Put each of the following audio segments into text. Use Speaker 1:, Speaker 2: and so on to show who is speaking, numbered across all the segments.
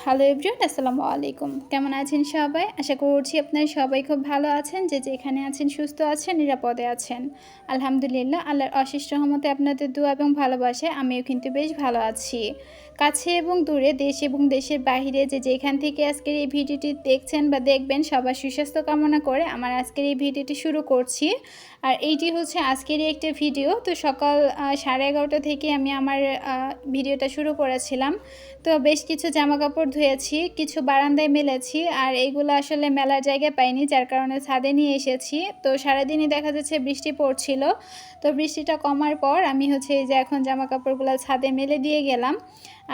Speaker 1: Hello everyone, আসসালামু আলাইকুম। কেমন আছেন সবাই? আশা করছি আপনারা সবাই খুব ভালো আছেন, যে যেখানে আছেন সুস্থ আছেন, নিরাপদে আছেন। আলহামদুলিল্লাহ, আল্লাহর অশেষ রহমতে আপনাদের দোয়া এবং ভালোবাসায় আমিও কিন্তু বেশ ভালো আছি। কাছে এবং দূরে, দেশ এবং দেশের বাহিরে যে যেখান থেকে আজকের এই ভিডিওটি দেখছেন বা দেখবেন, সবার সুস্বাস্থ্য কামনা করে আমার আজকের এই ভিডিওটি শুরু করছি। আর এইটি হচ্ছে আজকেরই একটা ভিডিও। তো সকাল 11:30 থেকে আমি আমার ভিডিওটা শুরু করেছিলাম। তো বেশ কিছু জামাকাপড় ধুয়েছি, কিছু বারান্দায় মেলেছি, আর এইগুলো আসলে মেলার জায়গায় পাইনি, যার কারণে ছাদে নিয়ে এসেছি। তো সারাদিনই দেখা যাচ্ছে বৃষ্টি পড়ছিল। তো বৃষ্টিটা কমার পর আমি হচ্ছে এই যে এখন জামাকাপড়গুলো ছাদে মেলে দিয়ে গেলাম।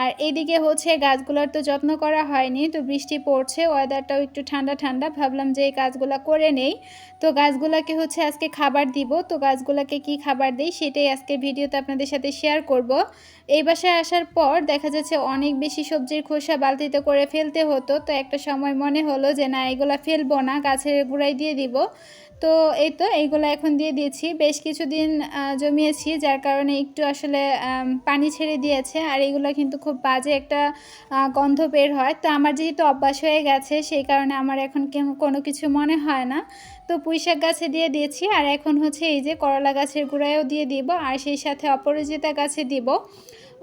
Speaker 1: আর এইদিকে হচ্ছে গাছগুলোর তো যত্ন করা হয়নি, তো বৃষ্টি পড়ছে, ওয়েদারটাও একটু ঠান্ডা ঠান্ডা, ভাবলাম যে এই কাজগুলো করে নেই। তো গাছগুলোকে হচ্ছে আজকে খাবার দিব। তো গাছগুলোকে কি খাবার দিই সেটাই আজকে ভিডিওতে আপনাদের সাথে শেয়ার করব। এই বাসায় আসার পর দেখা যাচ্ছে অনেক বেশি সবজির খোসা বালতিতে করে ফেলতে হতো। তো একটা সময় মনে হলো যে না, এগুলো ফেলবো না, গাছের গোড়ায় দিয়ে দিব। তো এই তো এইগুলো এখন দিয়ে দিয়েছি। বেশ কিছুদিন জমিয়েছি, যার কারণে একটু আসলে পানি ছেড়ে দিয়েছে। আর এগুলো কিন্তু খুব বাজে একটা গন্ধ বের হয়। তো আমার যেহেতু অভ্যাস হয়ে গেছে, সেই কারণে আমার এখন কোনো কিছু মনে হয় না। তো পুঁইশাক গাছে দিয়ে দিয়েছি, আর এখন হচ্ছে এই যে করলা গাছের গোড়ায়ও দিয়ে দিব, আর সেই সাথে অপরাজিতা গাছে দিব।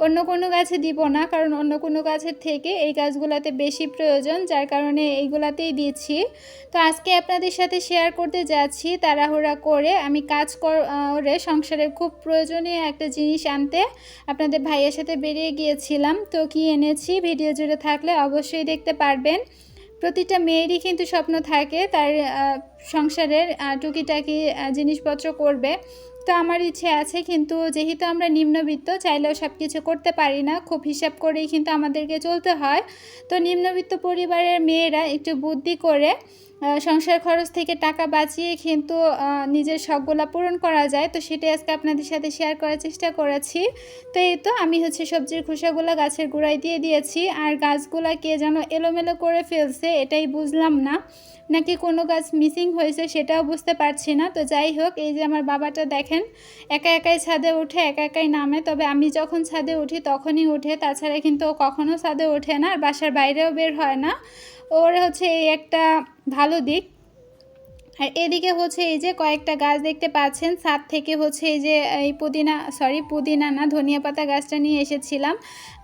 Speaker 1: অন্য কোনো গাছে দিব না, কারণ অন্য কোনো গাছের থেকে এই গাছগুলোতে বেশি প্রয়োজন, যার কারণে এইগুলাতেই দিচ্ছি। তো আজকে আপনাদের সাথে শেয়ার করতে যাচ্ছি তাড়াহুড়া করে আমি কাজ করে সংসারের খুব প্রয়োজনীয় একটা জিনিস আনতে আপনাদের ভাইয়ের সাথে বেরিয়ে গিয়েছিলাম। তো কি এনেছি ভিডিও জুড়ে থাকলে অবশ্যই দেখতে পারবেন। প্রতিটা মেয়েরই কিন্তু স্বপ্ন থাকে তার সংসারের টুকিটাকি জিনিসপত্র করবে। তো আমার ইচ্ছে আছে, কিন্তু যেহেতু আমরা নিম্নবিত্ত, চাইলেও সব কিছু করতে পারি না, খুব হিসাব করেই কিন্তু আমাদেরকে চলতে হয়। তো নিম্নবিত্ত পরিবারের মেয়েরা একটু বুদ্ধি করে সংসার খরচ থেকে টাকা বাঁচিয়ে কিন্তু নিজের শখগুলা পূরণ করা যায়। তো সেটাই আজকে আপনাদের সাথে শেয়ার করার চেষ্টা করেছি। তো এই তো আমি হচ্ছে সবজির খোসাগুলো গাছের গোড়ায় দিয়ে দিয়েছি, আর গাছগুলা কে যেন এলোমেলো করে ফেলছে, এটাই বুঝলাম না, নাকি কোনো গাছ মিসিং হয়েছে সেটাও বুঝতে পারছি না। তো যাই হোক, এই যে আমার বাবাটা দেখেন একা একাই ছাদে উঠে, একা একাই নামে। তবে আমি যখন ছাদে উঠি তখনই উঠে, তাছাড়া কিন্তু ও কখনো ছাদে ওঠে না, আর বাসার বাইরেও বের হয় না। ওর হচ্ছে এই একটা ভালো দিক। আর এদিকে হচ্ছে এই যে কয়েকটা গাছ দেখতে পাচ্ছেন, ছাদ থেকে হচ্ছে এই যে এই পুদিনা না, ধনিয়া পাতা গাছটা নিয়ে এসেছিলাম।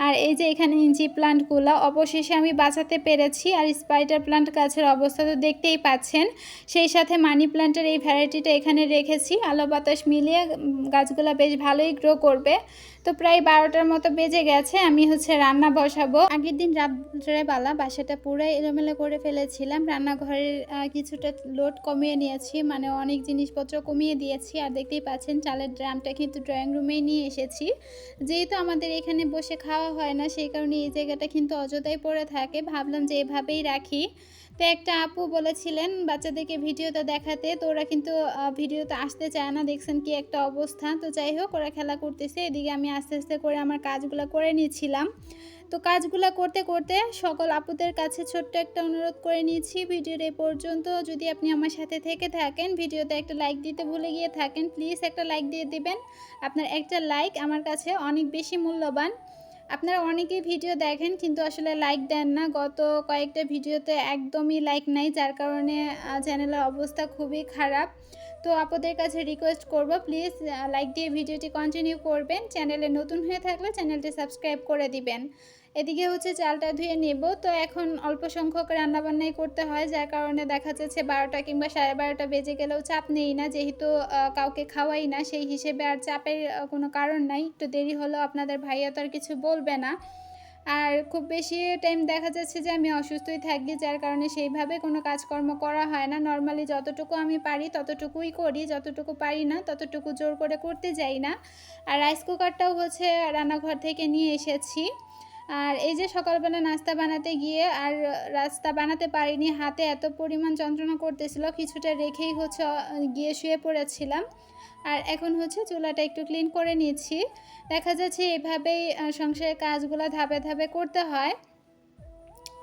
Speaker 1: আর এই যে এখানে ইঞ্চি প্লান্টগুলো অবশেষে আমি বাঁচাতে পেরেছি। আর স্পাইডার প্লান্ট গাছের অবস্থা তো দেখতেই পাচ্ছেন। সেই সাথে মানি প্লান্টের এই ভ্যারাইটিটা এখানে রেখেছি, আলো বাতাস মিলিয়ে গাছগুলো বেশ ভালোই গ্রো করবে। তো প্রায় 12টার মতো বেজে গেছে, আমি হচ্ছে রান্না বসাবো। আগের দিন রাত্রেবেলা বাসাটা পুরাই এলোমেলো করে ফেলেছিলাম, রান্নাঘরের কিছুটা লোড কমিয়ে নিয়েছি, মানে অনেক জিনিসপত্র কমিয়ে দিয়েছি। আর দেখতেই পাচ্ছেন চালের ড্রামটা কিন্তু ড্রয়িং রুমেই নিয়ে এসেছি। যেহেতু আমাদের এখানে বসে খাওয়া হয় না, সেই কারণে এই জায়গাটা কিন্তু অযথাই পড়ে থাকে, ভাবলাম যে এভাবেই রাখি। তো একটা আপু বলেছিলেন বাচ্চাদেরকে ভিডিওতে দেখাতে, তো ওরা কিন্তু ভিডিওতে আসতে চায় না, দেখছেন কি একটা অবস্থা। তো যাই হোক, ওরা খেলা করতেছে, এদিকে আমি আস্তে আস্তে করে আমার কাজগুলো করে নিয়েছিলাম। তো কাজগুলো করতে করতে সকল আপুদের কাছে ছোট্ট একটা অনুরোধ করে নিয়েছি, ভিডিওর এই পর্যন্ত যদি আপনি আমার সাথে থেকে থাকেন, ভিডিওতে একটা লাইক দিতে ভুলে গিয়ে থাকেন, প্লিজ একটা লাইক দিয়ে দিবেন। আপনার একটা লাইক আমার কাছে অনেক বেশি মূল্যবান। আপনারা অনেকেই ভিডিও দেখেন কিন্তু আসলে লাইক দেন না, গত কয়েকটা ভিডিওতে একদমই লাইক নাই, যার কারণে চ্যানেলের অবস্থা খুবই খারাপ। তো আপনাদের কাছে রিকোয়েস্ট করব, প্লিজ লাইক দিয়ে ভিডিওটি কন্টিনিউ করবেন। চ্যানেলে নতুন হয়ে থাকলে চ্যানেলটি সাবস্ক্রাইব করে দিবেন। এদিকে হচ্ছে চালটা ধুয়ে নেব। তো এখন অল্প সংখ্যক রান্নাবান্নাই করতে হয়, যার কারণে দেখা যাচ্ছে 12টা কিংবা 12:30 বেজে গেলেও চাপ নেই না, যেহেতু কাউকে খাওয়াই না, সেই হিসেবে আর চাপের কোনো কারণ নাই। একটু দেরি হলেও আপনাদের ভাইয়া তো আর কিছু বলবে না। আর খুব বেশি টাইম দেখা যাচ্ছে যে আমি অসুস্থই থাকি, যার কারণে সেইভাবে কোনো কাজকর্ম করা হয় না। নর্মালি যতটুকু আমি পারি ততটুকুই করি, যতটুকু পারি না ততটুকু জোর করে করতে যাই না। আর রাইস কুকারটাও হচ্ছে রান্নাঘর থেকে নিয়ে এসেছি। আর এই যে সকালবেলা নাস্তা বানাতে গিয়ে আর রাস্তা বানাতে পারিনি, হাতে এত পরিমাণ যন্ত্রণা করতেছিল, কিছুটা রেখেই হচ্ছে গিয়ে শুয়ে পড়েছিলাম। আর এখন হচ্ছে চুলাটা একটু ক্লিন করে নিচ্ছি। দেখা যাচ্ছে এভাবেই সংসারের কাজগুলো ধাপে ধাপে করতে হয়।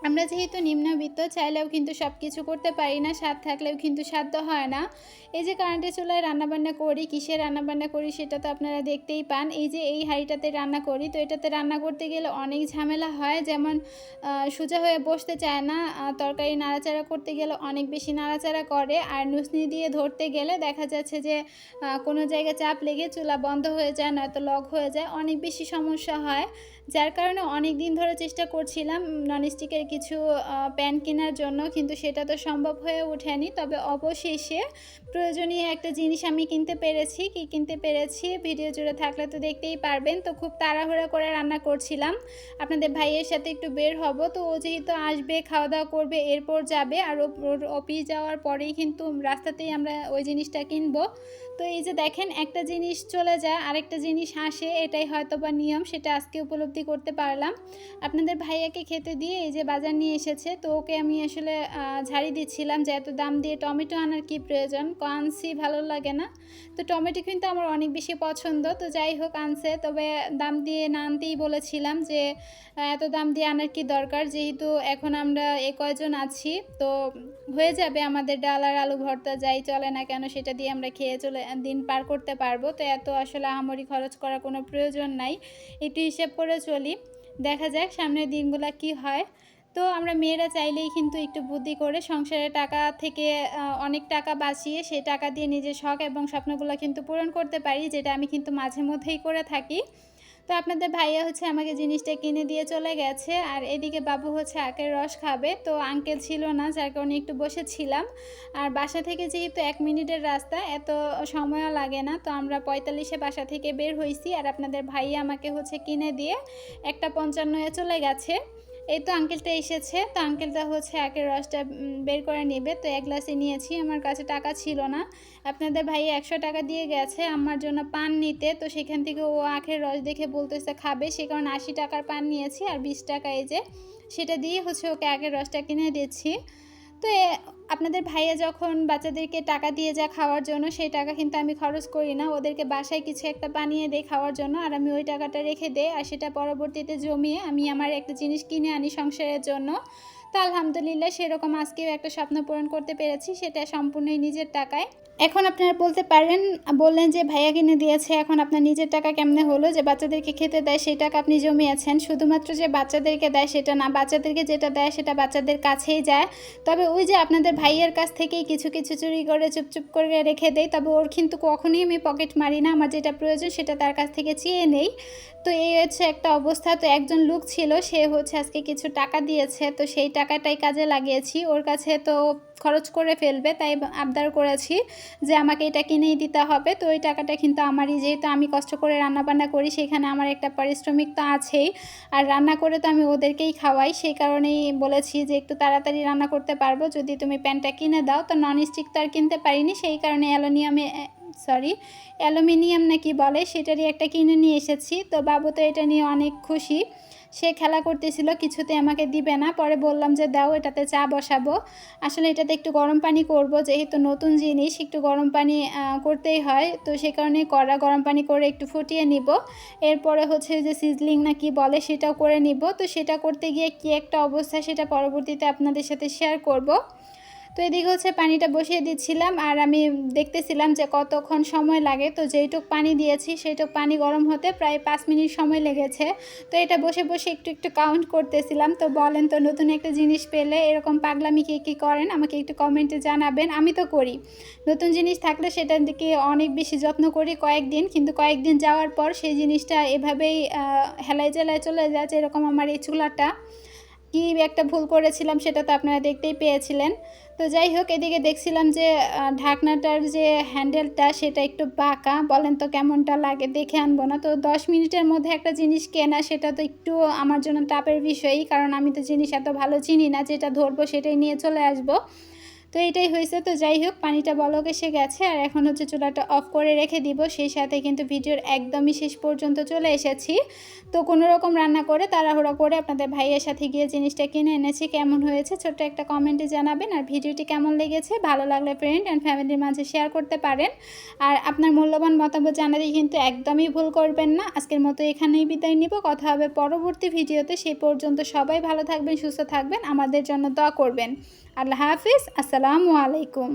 Speaker 1: আমরা যেহেতু নিম্নবিত্ত, চাইলেও কিন্তু সব কিছু করতে পারি না, স্বাদ থাকলেও কিন্তু সাধ্য হয় না। এই যে কারেন্টের চুলায় রান্নাবান্না করি, কিসের রান্নাবান্না করি সেটা তো আপনারা দেখতেই পান। এই যে এই হাঁড়িটাতে রান্না করি, তো এটাতে রান্না করতে গেলে অনেক ঝামেলা হয়। যেমন সোজা হয়ে বসতে চায় না, তরকারি নাড়াচাড়া করতে গেলে অনেক বেশি নাড়াচাড়া করে, আর নুসনি দিয়ে ধরতে গেলে দেখা যাচ্ছে যে কোনো জায়গায় চাপ লেগে চুলা বন্ধ হয়ে যায়, নয়তো লক হয়ে যায়, অনেক বেশি সমস্যা হয়। যার কারণে অনেক দিন ধরে চেষ্টা করছিলাম ননস্টিকের কিছু প্যান কেনার জন্য, কিন্তু সেটা তো সম্ভব হয়ে ওঠেনি। তবে অবশেষে প্রয়োজনীয় একটা জিনিস আমি কিনতে পেরেছি। কি কিনতে পেরেছি ভিডিও জুড়ে থাকলে তো দেখতেই পারবেন। তো খুব তাড়াহুড়া করে রান্না করছিলাম, আপনাদের ভাইয়ের সাথে একটু বের হব, তো ও যেহেতু আসবে, খাওয়া দাওয়া করবে, এরপর যাবে, আর ওর অফিস যাওয়ার পরেই কিন্তু রাস্তাতেই আমরা ওই জিনিসটা কিনবো। তো এই যে দেখেন, একটা জিনিস চলে যায় আরেকটা জিনিস আসে, এটাই হয়তো বা নিয়ম, সেটা আজকে উপলব্ধি করতে পারলাম। আপনাদের ভাইয়াকে খেতে দিয়ে এই যে বাজার নিয়ে এসেছে, তো ওকে আমি আসলে ঝাড়ি দিচ্ছিলাম যে এত দাম দিয়ে টমেটো আনার কি প্রয়োজন, আনছি ভালো লাগে না। তো টমেটো কিন্তু আমার অনেক বেশি পছন্দ, তো যাই হোক আনছে, তবে দাম দিয়ে না আনতেই বলেছিলাম যে এত দাম দিয়ে আনার কি দরকার, যেহেতু এখন আমরা কয়জন আছি, তো হয়ে যাবে আমাদের ডাল আর আলু ভর্তা যাই চলে না কেন, সেটা দিয়ে আমরা খেয়ে চলে দিন পার করতে পারবো। তো এত আসলে আহামরি খরচ করার কোনো প্রয়োজন নাই, একটু হিসেব করে চলি, দেখা যাক সামনের দিনগুলো কি হয়। তো আমরা মেয়েরা চাইলেই কিন্তু একটু বুদ্ধি করে সংসারের টাকা থেকে অনেক টাকা বাঁচিয়ে সেই টাকা দিয়ে নিজের শখ এবং স্বপ্নগুলো কিন্তু পূরণ করতে পারি, যেটা আমি কিন্তু মাঝে মধ্যেই করে থাকি। তো আপনাদের ভাইয়া হচ্ছে আমাকে জিনিসটা কিনে দিয়ে চলে গেছে, আর এদিকে বাবু হচ্ছে আখের রস খাবে, তো আঙ্কেল ছিল না, যার কারণে একটু বসেছিলাম। আর বাসা থেকে যেহেতু 1 মিনিটের রাস্তা, এত সময়ও লাগে না, তো আমরা 45-এ বাসা থেকে বের হয়েছি, আর আপনাদের ভাইয়া আমাকে হচ্ছে কিনে দিয়ে 1:55-এ চলে গেছে। এই তো আঙ্কেলটা এসেছে, তো আঙ্কেলটা হচ্ছে আখের রসটা বের করে নেবে, তো 1 গ্লাসে নিয়েছি, আমার কাছে টাকা ছিল না। আপনাদের ভাই 100 টাকা দিয়ে গেছে আমার জন্য পান নিতে, তো সেখান থেকে ও আখের রস দেখে বলতেছে খাবে, সে কারণে 80 টাকার পান নিয়েছি, আর 20 টাকা এই যে সেটা দিয়ে হচ্ছে ওকে আখের রসটা কিনে দিচ্ছি। তো আপনাদের ভাইয়া যখন বাচ্চাদেরকে টাকা দিয়ে যা খাওয়ার জন্য, সেই টাকা কিন্তু আমি খরচ করি না, ওদেরকে বাসায় কিছু একটা বানিয়ে দেই খাওয়ার জন্য, আর আমি ওই টাকাটা রেখে দেই, আর সেটা পরবর্তীতে জমিয়ে আমি আমার একটা জিনিস কিনে আনি সংসারের জন্য। তো আলহামদুলিল্লাহ সেরকম আজকেও একটা স্বপ্ন পূরণ করতে পেরেছি, সেটা সম্পূর্ণই নিজের টাকায়। এখন আপনারা বলতে পারেন, বললেন যে ভাইয়া কিনে দিয়েছে, এখন আপনার নিজের টাকা কেমনে হলো, যে বাচ্চাদেরকে খেতে দেয় সেই টাকা আপনি জমিয়েছেন? শুধুমাত্র যে বাচ্চাদেরকে দেয় সেটা না, বাচ্চাদেরকে যেটা দেয় সেটা বাচ্চাদের কাছেই যায়। তবে ওই যে আপনাদের ভাইয়ের কাছ থেকেই কিছু কিছু চুরি করে চুপচুপ করে রেখে দেয়, তবে ওর কিন্তু কখনোই আমি পকেট মারি না, আমার যেটা প্রয়োজন সেটা তার কাছ থেকে চেয়ে নেই। তো এই হচ্ছে একটা অবস্থা। তো একজন লোক ছিল, সে হচ্ছে আজকে কিছু টাকা দিয়েছে, তো সেই টাকাটাই কাজে লাগিয়েছি, ওর কাছে তো খরচ করে ফেলবে, তাই আবদার করেছি যে আমাকে এটা কিনেই দিতে হবে। তো ওই টাকাটা কিন্তু আমারই, যেহেতু আমি কষ্ট করে রান্নাবান্না করি, সেখানে আমার একটা পারিশ্রমিক তো আছেই, আর রান্না করে তো আমি ওদেরকেই খাওয়াই, সেই কারণেই বলেছি যে একটু তাড়াতাড়ি রান্না করতে পারবো যদি তুমি প্যানটা কিনে দাও। তো ননস্টিক তো আর কিনতে পারিনি, সেই কারণে অ্যালুমিনিয়াম নাকি বলে, সেটারই একটা কিনে নিয়ে এসেছি। তো বাবু তো এটা নিয়ে অনেক খুশি, সে খেলা করতেছিল, কিছুতে আমাকে দিবে না, পরে বললাম যে দাও, এটাতে চা বসাবো। আসলে এটাতে একটু গরম পানি করব, যেহেতু নতুন জিনিস একটু গরম পানি করতেই হয়, তো সে কারণে গরম পানি করে একটু ফুটিয়ে নিব। এরপরে হচ্ছে যে সিজলিং না কি বলে সেটাও করে নিব। তো সেটা করতে গিয়ে কি একটা অবস্থা, সেটা পরবর্তীতে আপনাদের সাথে শেয়ার করব। তো এদিকে হচ্ছে পানিটা বসিয়ে দিচ্ছিলাম, আর আমি দেখতেছিলাম যে কতক্ষণ সময় লাগে। তো যেইটুক পানি দিয়েছি সেইটুক পানি গরম হতে প্রায় 5 মিনিট সময় লেগেছে। তো এটা বসে বসে একটু একটু কাউন্ট করতেছিলাম। তো বলেন তো, নতুন একটা জিনিস পেলে এরকম পাগলামি কী করেন আমাকে একটু কমেন্টে জানাবেন। আমি তো করি, নতুন জিনিস থাকলে সেটার দিকে অনেক বেশি যত্ন করি কয়েকদিন, কিন্তু কয়েকদিন যাওয়ার পর সেই জিনিসটা এভাবেই হেলায় জেলায় চলে যায়। যেরকম আমার এই চুলাটা, কি একটা ভুল করেছিলাম সেটা তো আপনারা দেখতেই পেয়েছিলেন। তো যাই হোক, এদিকে দেখছিলাম যে ঢাকনাটার যে হ্যান্ডেলটা সেটা একটু বাঁকা, বলেন তো কেমনটা লাগে, দেখে আনবো না? তো 10 মিনিটের মধ্যে একটা জিনিস কেনা, সেটা তো একটু আমার জন্য টাপের বিষয়ই, কারণ আমি তো জিনিস এত ভালো চিনি না, যেটা ধরবো সেটাই নিয়ে চলে আসবো। তো এটাই হয়েছে। তো যাই হোক, পানিটা বলক এসে গেছে আর এখন হচ্ছে চুলাটা অফ করে রেখে দিব। সেই সাথে কিন্তু ভিডিওর একদমই শেষ পর্যন্ত চলে এসেছি। তো কোনো রকম রান্না করে তাড়াহুড়া করে আপনাদের ভাইয়ের সাথে গিয়ে জিনিসটা কিনে এনেছি। কেমন হয়েছে ছোট্ট একটা কমেন্টে জানাবেন। আর ভিডিওটি কেমন লেগেছে, ভালো লাগলে ফ্রেন্ড অ্যান্ড ফ্যামিলির মাঝে শেয়ার করতে পারেন। আর আপনার মূল্যবান মতামত জানাতে কিন্তু একদমই ভুল করবেন না। আজকের মতো এখানেই বিদায় নিব। কথা হবে পরবর্তী ভিডিওতে। সেই পর্যন্ত সবাই ভালো থাকবেন, সুস্থ থাকবেন, আমাদের জন্য দোয়া করবেন। আল্লাহ হাফিজ। আসসালামু আলাইকুম।